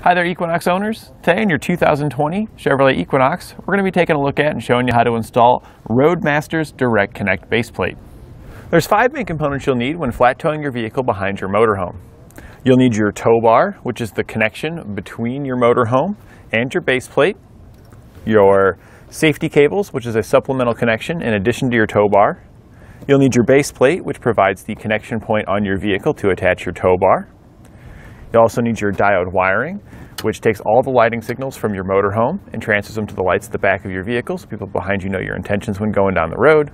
Hi there, Equinox owners. Today in your 2020 Chevrolet Equinox, we're going to be taking a look at and showing you how to install Roadmaster's Direct Connect base plate. There's 5 main components you'll need when flat towing your vehicle behind your motorhome. You'll need your tow bar, which is the connection between your motorhome and your base plate. Your safety cables, which is a supplemental connection in addition to your tow bar. You'll need your base plate, which provides the connection point on your vehicle to attach your tow bar. You'll also need your diode wiring, which takes all the lighting signals from your motorhome and transfers them to the lights at the back of your vehicle so people behind you know your intentions when going down the road.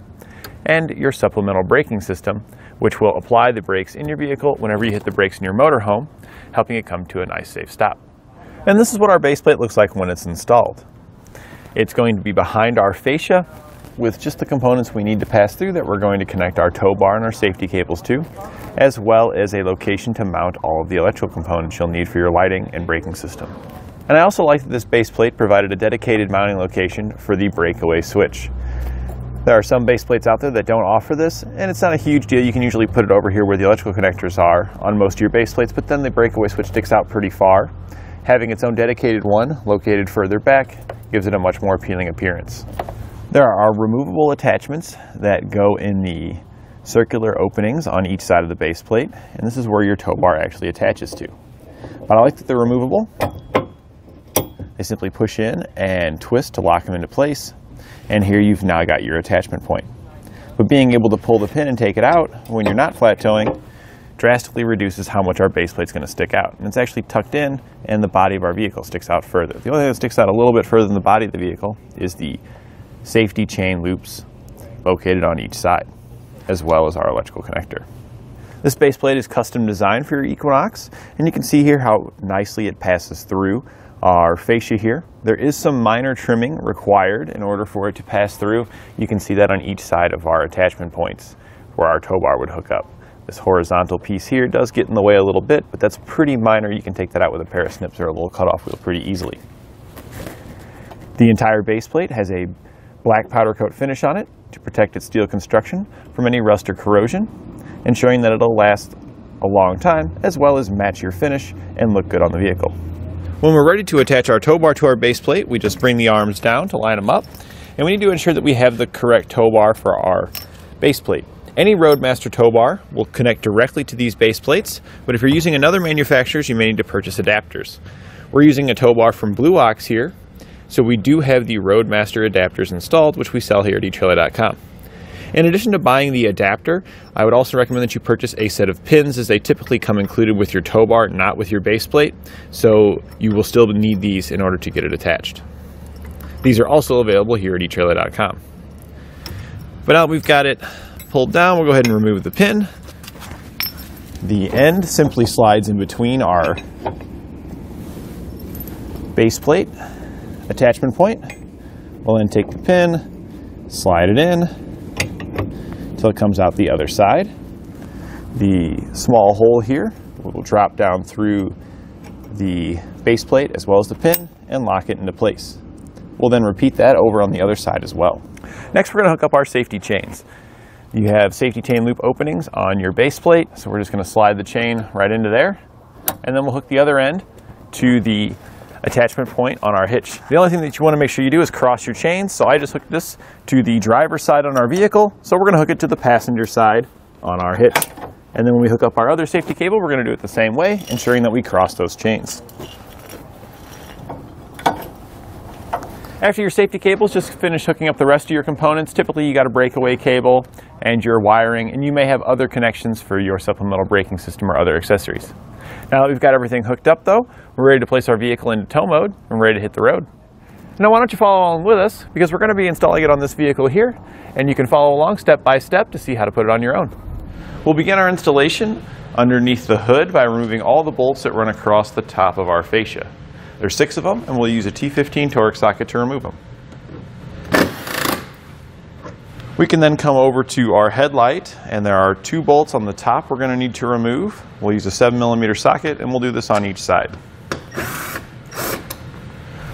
And your supplemental braking system, which will apply the brakes in your vehicle whenever you hit the brakes in your motorhome, helping it come to a nice safe stop. And this is what our base plate looks like when it's installed. It's going to be behind our fascia with just the components we need to pass through that we're going to connect our tow bar and our safety cables to, as well as a location to mount all of the electrical components you'll need for your lighting and braking system. And I also like that this base plate provided a dedicated mounting location for the Breakaway switch. There are some base plates out there that don't offer this, and it's not a huge deal. You can usually put it over here where the electrical connectors are on most of your base plates, but then the Breakaway switch sticks out pretty far. Having its own dedicated one located further back gives it a much more appealing appearance. There are removable attachments that go in the circular openings on each side of the base plate, and this is where your tow bar actually attaches to. But I like that they're removable. They simply push in and twist to lock them into place, and here you've now got your attachment point. But being able to pull the pin and take it out when you're not flat towing drastically reduces how much our base plate's going to stick out. And it's actually tucked in, and the body of our vehicle sticks out further. The only thing that sticks out a little bit further than the body of the vehicle is the safety chain loops located on each side, as well as our electrical connector. This base plate is custom designed for your Equinox, and you can see here how nicely it passes through our fascia here. There is some minor trimming required in order for it to pass through. You can see that on each side of our attachment points where our tow bar would hook up. This horizontal piece here does get in the way a little bit, but that's pretty minor. You can take that out with a pair of snips or a little cutoff wheel pretty easily. The entire base plate has a black powder coat finish on it to protect its steel construction from any rust or corrosion, ensuring that it'll last a long time, as well as match your finish and look good on the vehicle. When we're ready to attach our tow bar to our base plate, we just bring the arms down to line them up, and we need to ensure that we have the correct tow bar for our base plate. Any Roadmaster tow bar will connect directly to these base plates, but if you're using another manufacturer's, you may need to purchase adapters. We're using a tow bar from Blue Ox here, so we do have the Roadmaster adapters installed, which we sell here at etrailer.com. In addition to buying the adapter, I would also recommend that you purchase a set of pins, as they typically come included with your tow bar, not with your base plate, so you will still need these in order to get it attached. These are also available here at etrailer.com. But now that we've got it pulled down, we'll go ahead and remove the pin. The end simply slides in between our base plate attachment point. We'll then take the pin, slide it in until it comes out the other side. The small hole here will drop down through the base plate as well as the pin and lock it into place. We'll then repeat that over on the other side as well. Next, we're going to hook up our safety chains. You have safety chain loop openings on your base plate, so we're just going to slide the chain right into there, and then we'll hook the other end to the attachment point on our hitch. The only thing that you want to make sure you do is cross your chains, so I just hooked this to the driver's side on our vehicle, so we're going to hook it to the passenger side on our hitch. And then when we hook up our other safety cable, we're going to do it the same way, ensuring that we cross those chains. After your safety cables, just finish hooking up the rest of your components. Typically you got a breakaway cable and your wiring, and you may have other connections for your supplemental braking system or other accessories. Now that we've got everything hooked up though, we're ready to place our vehicle into tow mode and ready to hit the road. Now why don't you follow along with us, because we're going to be installing it on this vehicle here, and you can follow along step by step to see how to put it on your own. We'll begin our installation underneath the hood by removing all the bolts that run across the top of our fascia. There's 6 of them, and we'll use a T15 Torx socket to remove them. We can then come over to our headlight, and there are 2 bolts on the top we're going to need to remove. We'll use a 7mm socket, and we'll do this on each side.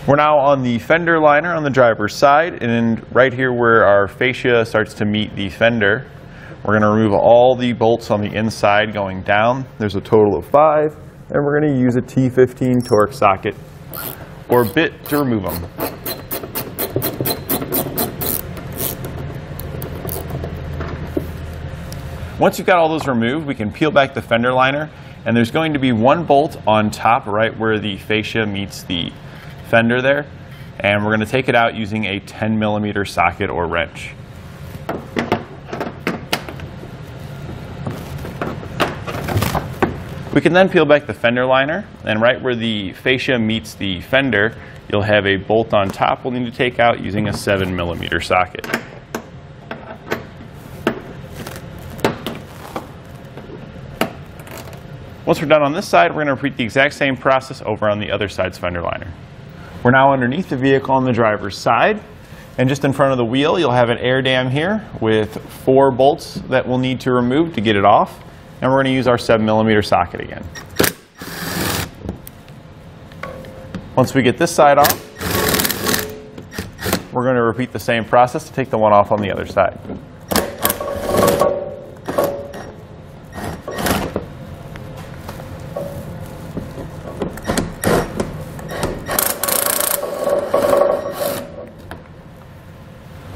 We're now on the fender liner on the driver's side, and right here where our fascia starts to meet the fender, we're going to remove all the bolts on the inside going down. There's a total of 5, and we're going to use a T15 Torx socket or bit to remove them. Once you've got all those removed, we can peel back the fender liner, and there's going to be one bolt on top right where the fascia meets the fender there, and we're going to take it out using a 10mm socket or wrench. We can then peel back the fender liner, and right where the fascia meets the fender, you'll have a bolt on top we'll need to take out using a 7mm socket. Once we're done on this side, we're going to repeat the exact same process over on the other side's fender liner. We're now underneath the vehicle on the driver's side, and just in front of the wheel you'll have an air dam here with 4 bolts that we'll need to remove to get it off, and we're going to use our 7mm socket again. Once we get this side off, we're going to repeat the same process to take the one off on the other side.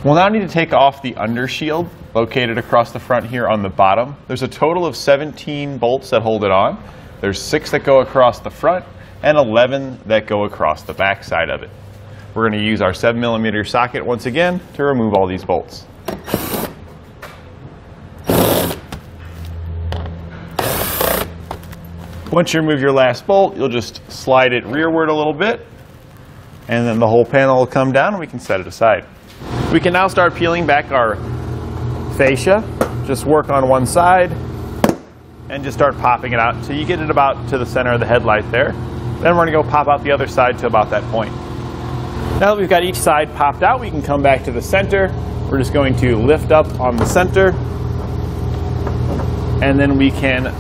We'll now need to take off the undershield located across the front here on the bottom. There's a total of 17 bolts that hold it on. There's 6 that go across the front and 11 that go across the back side of it. We're going to use our 7mm socket once again to remove all these bolts. Once you remove your last bolt, you'll just slide it rearward a little bit, and then the whole panel will come down and we can set it aside. We can now start peeling back our fascia. Just work on one side and just start popping it out until you get it about to the center of the headlight there. Then we're going to go pop out the other side to about that point. Now that we've got each side popped out, we can come back to the center. We're just going to lift up on the center, and then we can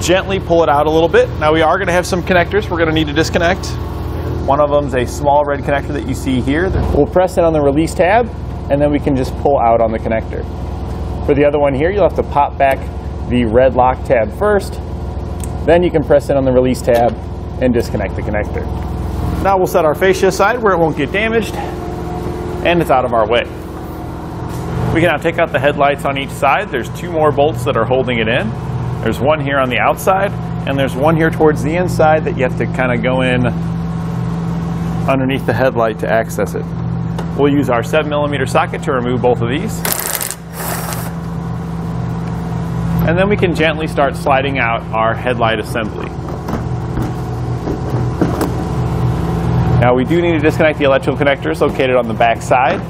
gently pull it out a little bit. Now we are going to have some connectors we're going to need to disconnect. One of them's a small red connector that you see here. We'll press it on the release tab, and then we can just pull out on the connector. For the other one here, you'll have to pop back the Redlock tab first. Then you can press it on the release tab and disconnect the connector. Now we'll set our fascia aside where it won't get damaged, and it's out of our way. We can now take out the headlights on each side. There's 2 more bolts that are holding it in. There's one here on the outside, and there's one here towards the inside that you have to kind of go in underneath the headlight to access it. We'll use our 7mm socket to remove both of these. And then we can gently start sliding out our headlight assembly. Now we do need to disconnect the electrical connectors located on the back side.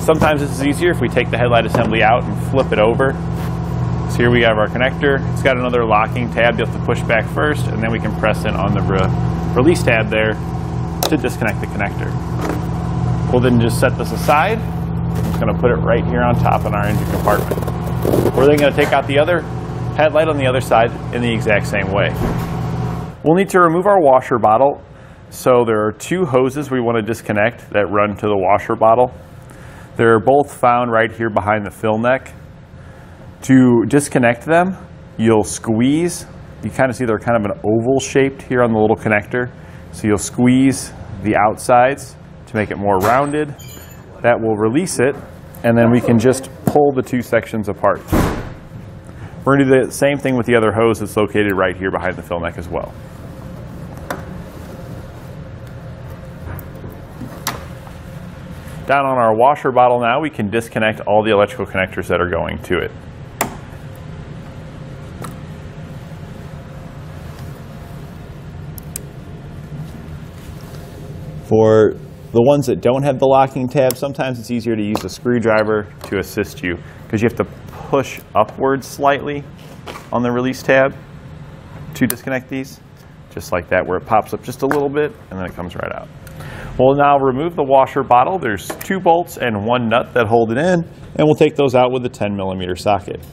Sometimes this is easier if we take the headlight assembly out and flip it over. So here we have our connector. It's got another locking tab you have to push back first, and then we can press in on the release tab there to disconnect the connector. We'll then just set this aside. I'm just going to put it right here on top in our engine compartment. We're then going to take out the other headlight on the other side in the exact same way. We'll need to remove our washer bottle. So there are 2 hoses we want to disconnect that run to the washer bottle. They're both found right here behind the fill neck. To disconnect them, you'll squeeze. You kind of see they're kind of an oval shaped here on the little connector. So you'll squeeze the outsides to make it more rounded. That will release it, and then we can just pull the 2 sections apart. We're going to do the same thing with the other hose that's located right here behind the fill neck as well. Down on our washer bottle now, we can disconnect all the electrical connectors that are going to it. For the ones that don't have the locking tab, sometimes it's easier to use a screwdriver to assist you because you have to push upwards slightly on the release tab to disconnect these, just like that, where it pops up just a little bit and then it comes right out. We'll now remove the washer bottle. There's 2 bolts and 1 nut that hold it in, and we'll take those out with a 10mm socket.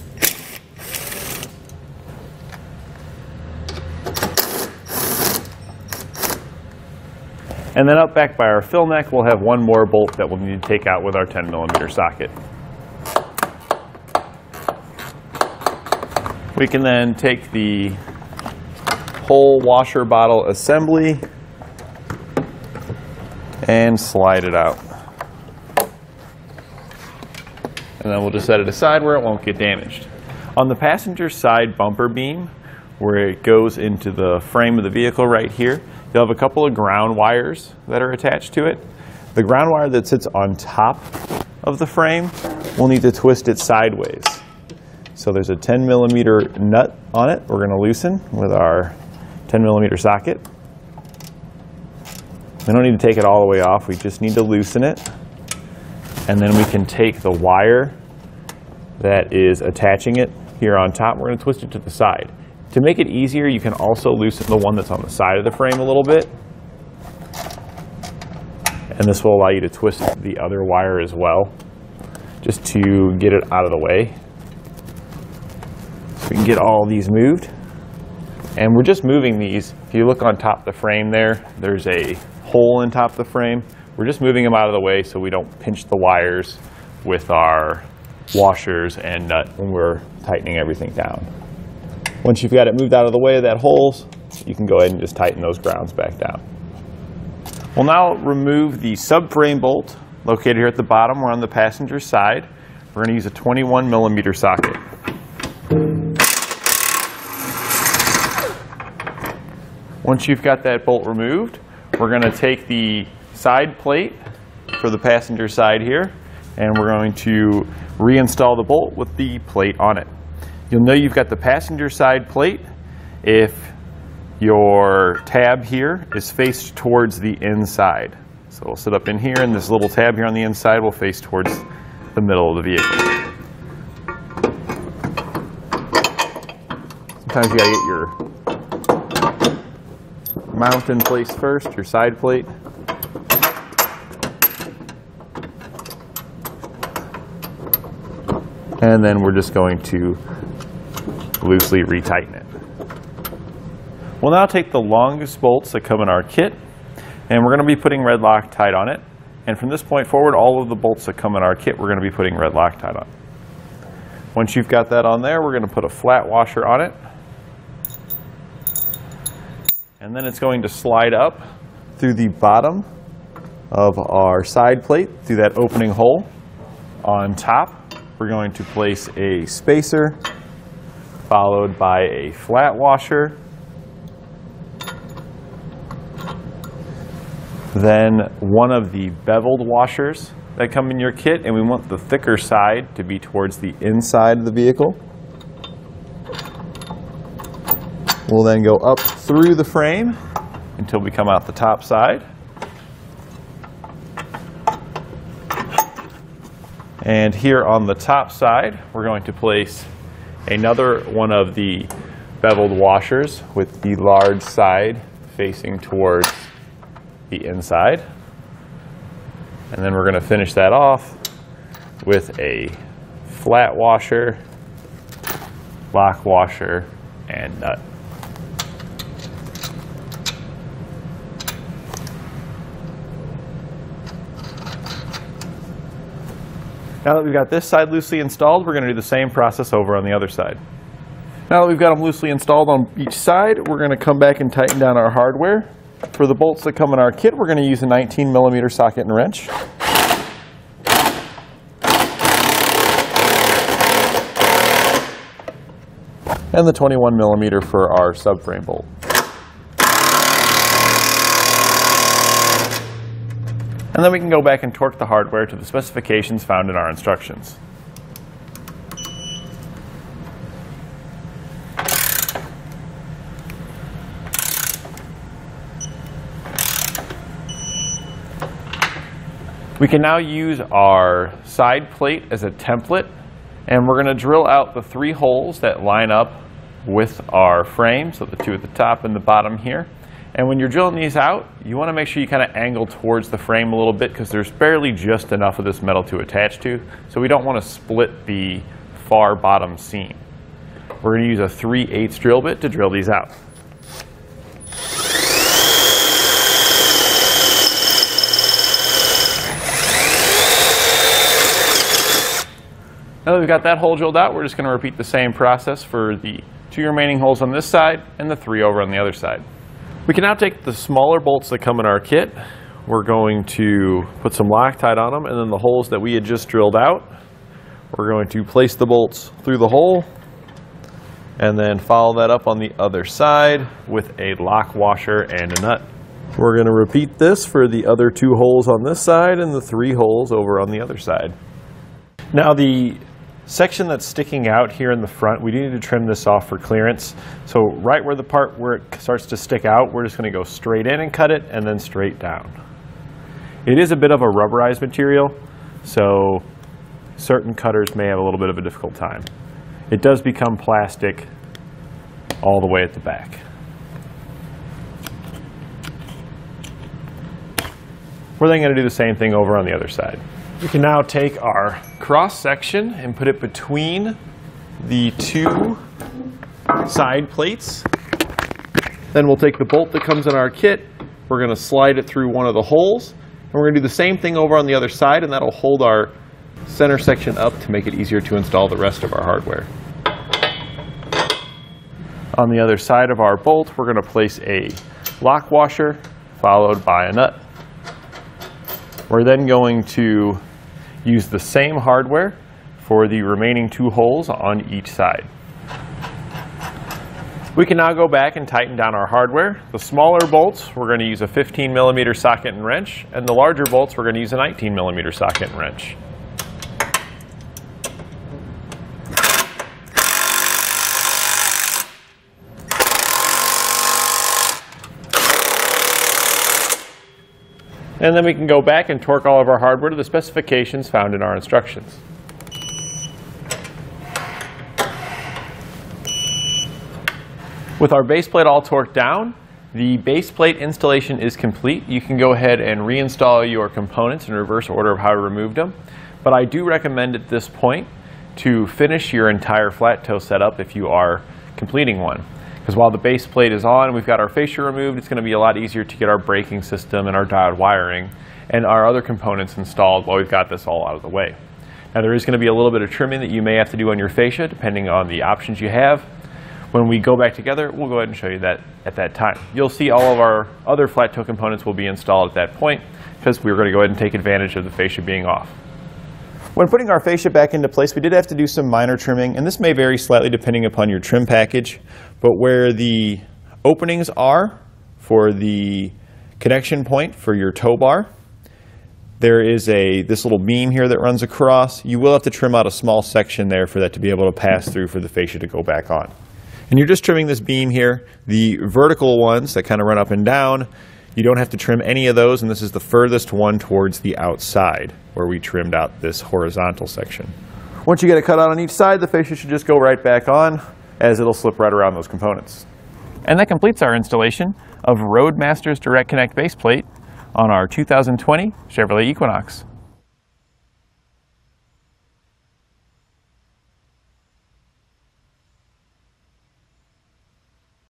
And then up back by our fill neck, we'll have 1 more bolt that we'll need to take out with our 10mm socket. We can then take the whole washer bottle assembly and slide it out. And then we'll just set it aside where it won't get damaged. On the passenger side bumper beam, where it goes into the frame of the vehicle right here, you'll have a couple of ground wires that are attached to it. The ground wire that sits on top of the frame, we'll need to twist it sideways. So there's a 10mm nut on it we're going to loosen with our 10mm socket. We don't need to take it all the way off, we just need to loosen it. And then we can take the wire that is attaching it here on top, we're going to twist it to the side. To make it easier, you can also loosen the one that's on the side of the frame a little bit. And this will allow you to twist the other wire as well, just to get it out of the way. So we can get all these moved. And we're just moving these. If you look on top of the frame there, there's a hole in top of the frame. We're just moving them out of the way so we don't pinch the wires with our washers and nut when we're tightening everything down. Once you've got it moved out of the way of that holes, you can go ahead and just tighten those grounds back down. We'll now remove the subframe bolt located here at the bottom. We're on the passenger side. We're going to use a 21mm socket. Once you've got that bolt removed, we're going to take the side plate for the passenger side here, and we're going to reinstall the bolt with the plate on it. You'll know you've got the passenger side plate if your tab here is faced towards the inside. So we'll sit up in here, and this little tab here on the inside will face towards the middle of the vehicle. Sometimes you gotta get your mount in place first, your side plate. And then we're just going to loosely retighten it. We'll now take the longest bolts that come in our kit, and we're going to be putting red Loctite on it. And from this point forward, all of the bolts that come in our kit, we're going to be putting red Loctite on. Once you've got that on there, we're going to put a flat washer on it. And then it's going to slide up through the bottom of our side plate, through that opening hole. On top, we're going to place a spacer, followed by a flat washer, then one of the beveled washers that come in your kit, and we want the thicker side to be towards the inside of the vehicle. We'll then go up through the frame until we come out the top side. And here on the top side, we're going to place another one of the beveled washers with the large side facing towards the inside. And then we're going to finish that off with a flat washer, lock washer, and nut. Now that we've got this side loosely installed, we're going to do the same process over on the other side. Now that we've got them loosely installed on each side, we're going to come back and tighten down our hardware. For the bolts that come in our kit, we're going to use a 19mm socket and wrench. And the 21mm for our subframe bolt. And then we can go back and torque the hardware to the specifications found in our instructions. We can now use our side plate as a template, and we're going to drill out the 3 holes that line up with our frame, so the 2 at the top and the bottom here. And when you're drilling these out, you want to make sure you kind of angle towards the frame a little bit, because there's barely just enough of this metal to attach to, so we don't want to split the far bottom seam. We're going to use a 3/8 drill bit to drill these out. Now that we've got that hole drilled out, we're just going to repeat the same process for the 2 remaining holes on this side, and the 3 over on the other side. We can now take the smaller bolts that come in our kit. We're going to put some Loctite on them, and then the holes that we had just drilled out, we're going to place the bolts through the hole and then follow that up on the other side with a lock washer and a nut. We're going to repeat this for the other 2 holes on this side and the 3 holes over on the other side. Now the section that's sticking out here in the front, we do need to trim this off for clearance. So right where the part where it starts to stick out, we're just going to go straight in and cut it and then straight down. It is a bit of a rubberized material, so certain cutters may have a little bit of a difficult time. It does become plastic all the way at the back. We're then going to do the same thing over on the other side. We can now take our cross section and put it between the 2 side plates. Then we'll take the bolt that comes in our kit, we're going to slide it through one of the holes, and we're going to do the same thing over on the other side, and that'll hold our center section up to make it easier to install the rest of our hardware. On the other side of our bolt, we're going to place a lock washer followed by a nut. We're then going to use the same hardware for the remaining 2 holes on each side. We can now go back and tighten down our hardware. The smaller bolts, we're going to use a 15mm socket and wrench, and the larger bolts, we're going to use a 19mm socket and wrench. And then we can go back and torque all of our hardware to the specifications found in our instructions. With our base plate all torqued down, the base plate installation is complete. You can go ahead and reinstall your components in reverse order of how to remove them. But I do recommend at this point to finish your entire flat toe setup if you are completing one. Because while the base plate is on, we've got our fascia removed, it's going to be a lot easier to get our braking system and our diode wiring and our other components installed while we've got this all out of the way. Now there is going to be a little bit of trimming that you may have to do on your fascia depending on the options you have. When we go back together, we'll go ahead and show you that at that time. You'll see all of our other flat toe components will be installed at that point because we're going to go ahead and take advantage of the fascia being off. When putting our fascia back into place, we did have to do some minor trimming, and this may vary slightly depending upon your trim package, but where the openings are for the connection point for your tow bar, there is this little beam here that runs across. You will have to trim out a small section there for that to be able to pass through for the fascia to go back on. And you're just trimming this beam here. The vertical ones that kind of run up and down, you don't have to trim any of those, and this is the furthest one towards the outside where we trimmed out this horizontal section. Once you get it cut out on each side, the fascia should just go right back on as it'll slip right around those components. And that completes our installation of Roadmaster's Direct Connect base plate on our 2020 Chevrolet Equinox.